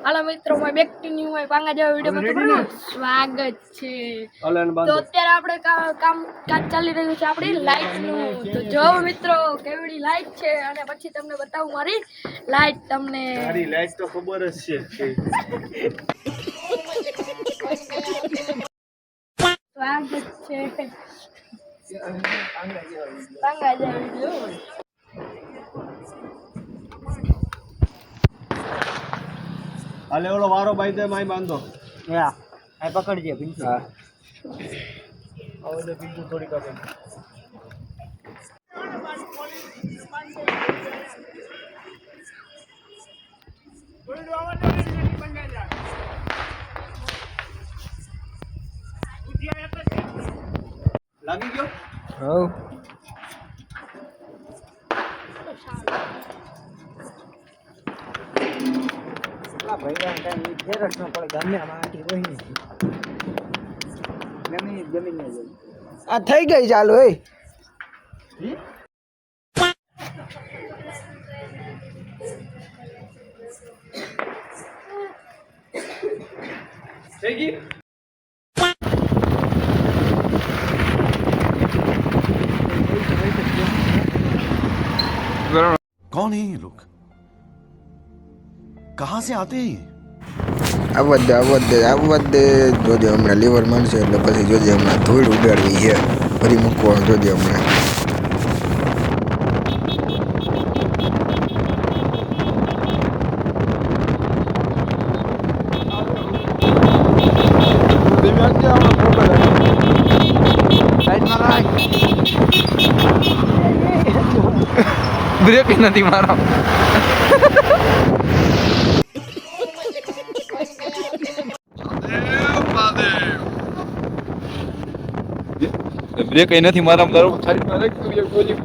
હાલો મિત્રો, my back to new my પાંગા જેવા વિડિયોમાં તમારું સ્વાગત છે। તો અત્યારે આપણે કામ ચાલી રહ્યું છે આપણી લાઈટનું। તો જો મિત્રો કેવડી લાઈટ છે અને પછી તમને બતાવું મારી લાઈટ તમને। મારી લાઈટ તો ખબર જ છે। સ્વાગત છે પાંગા જેવા વિડિયો। હાલે ઓલો વારો બાઈ દે માઈ બાંધો। હા આ પકડજે પિંકી। હા હવે પિંકુ થોડી કાપે લાગી ગયો। હો ભાઈ ટાઈમ ફેરસ ન પડે ગમે આમાંથી રોહી જમીન આ થઈ ગઈ ચાલુ એ થઈ ગઈ। कौन है ये लोग कहां से आते हैं આવડે જોજે હમણાં લીવર મારશે એટલે પછી જોજે હમણાં ધૂળ ઉડાડવી છે ફરી મૂકવાનું જોજે હમણાં બ્રેક નથી મારો બ્રેક કઈ નથી મારા તારો સાઈડમાં રાખ તું એક ગોલી